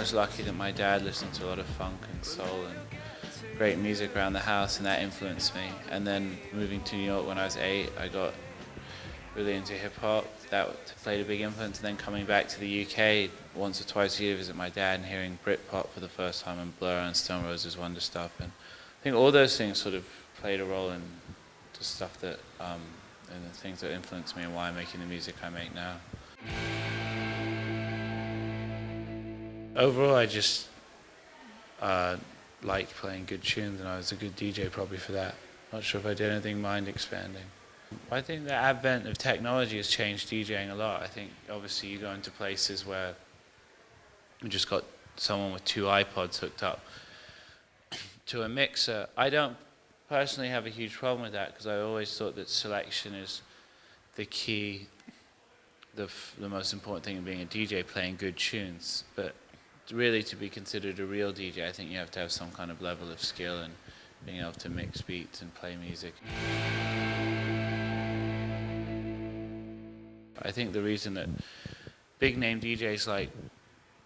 was lucky that my dad listened to a lot of funk and soul and great music around the house, and that influenced me. And then moving to New York when I was 8, I got really into hip hop. That played a big influence. And then coming back to the UK once or twice a year to visit my dad and hearing Britpop for the first time and Blur and Stone Roses Wonder Stuff. And I think all those things sort of played a role in the stuff that, and the things that influenced me and why I'm making the music I make now. Overall, I just liked playing good tunes, and I was a good DJ probably for that. Not sure if I did anything mind expanding. I think the advent of technology has changed DJing a lot. I think obviously you go into places where you just got someone with 2 iPods hooked up to a mixer. I don't personally have a huge problem with that because I always thought that selection is the key, the most important thing in being a DJ, playing good tunes. But really to be considered a real DJ, I think you have to have some kind of level of skill and being able to mix beats and play music. I think the reason that big name DJs like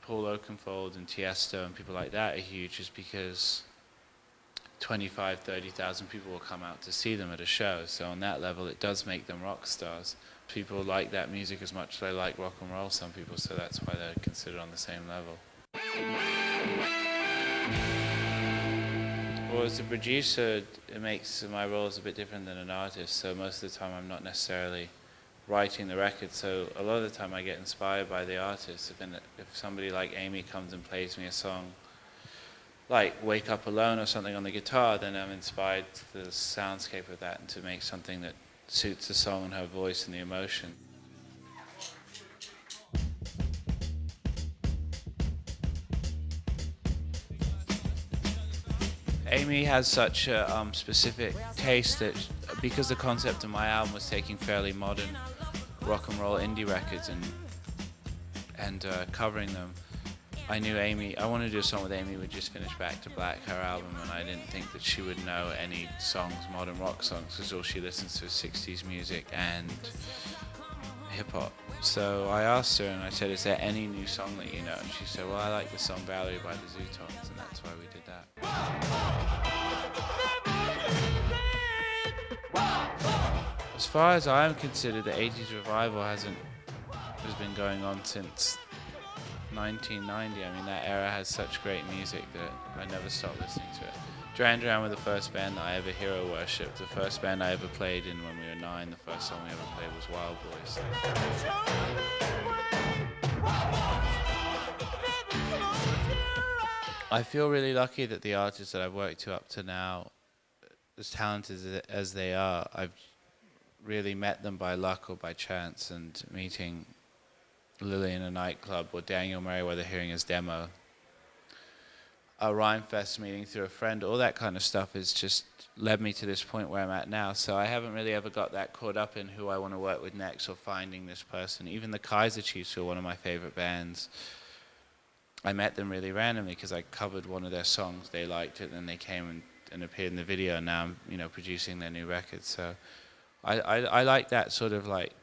Paul Oakenfold and Tiesto and people like that are huge is because 25, 30,000 people will come out to see them at a show. So on that level, it does make them rock stars. People like that music as much as they like rock and roll, some people, so that's why they're considered on the same level. Well, as a producer, it makes my roles a bit different than an artist. So most of the time, I'm not necessarily writing the record. So a lot of the time, I get inspired by the artist. If somebody like Amy comes and plays me a song, like Wake Up Alone or something on the guitar, then I'm inspired to the soundscape of that and to make something that suits the song and her voice and the emotion. Amy has such a specific taste that because the concept of my album was taking fairly modern rock and roll indie records and covering them, I knew Amy, I wanted to do a song with Amy who would just finish Back to Black, her album, and I didn't think that she would know any songs, modern rock songs, because all she listens to is 60s music and hip-hop. So I asked her and I said, is there any new song that you know? And she said, well, I like the song Valerie by the Zootones, and that's why we did that. As far as I'm considered, the 80s revival has been going on since 1990. I mean, that era has such great music that I never stopped listening to it. Duran Duran were the first band that I ever hero worshipped. The first band I ever played in when we were 9, the first song we ever played was Wild Boys. I feel really lucky that the artists that I've worked to up to now, as talented as they are, I've really met them by luck or by chance, and meeting Lily in a nightclub or Daniel Merriweather hearing his demo, a Rhymefest meeting through a friend, all that kind of stuff has just led me to this point where I'm at now. So I haven't really ever got that caught up in who I want to work with next or finding this person. Even the Kaiser Chiefs, who are one of my favorite bands, I met them really randomly because I covered one of their songs. They liked it, and they came and appeared in the video, and now I'm producing their new record. So I like that sort of like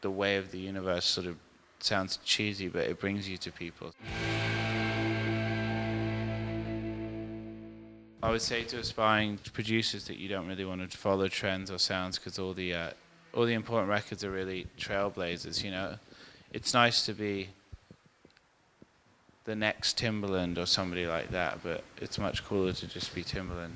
the way of the universe. Sort of sounds cheesy, but it brings you to people. I would say to aspiring producers that you don't really want to follow trends or sounds, because all the important records are really trailblazers. It's nice to be the next Timbaland or somebody like that, but it's much cooler to just be Timbaland.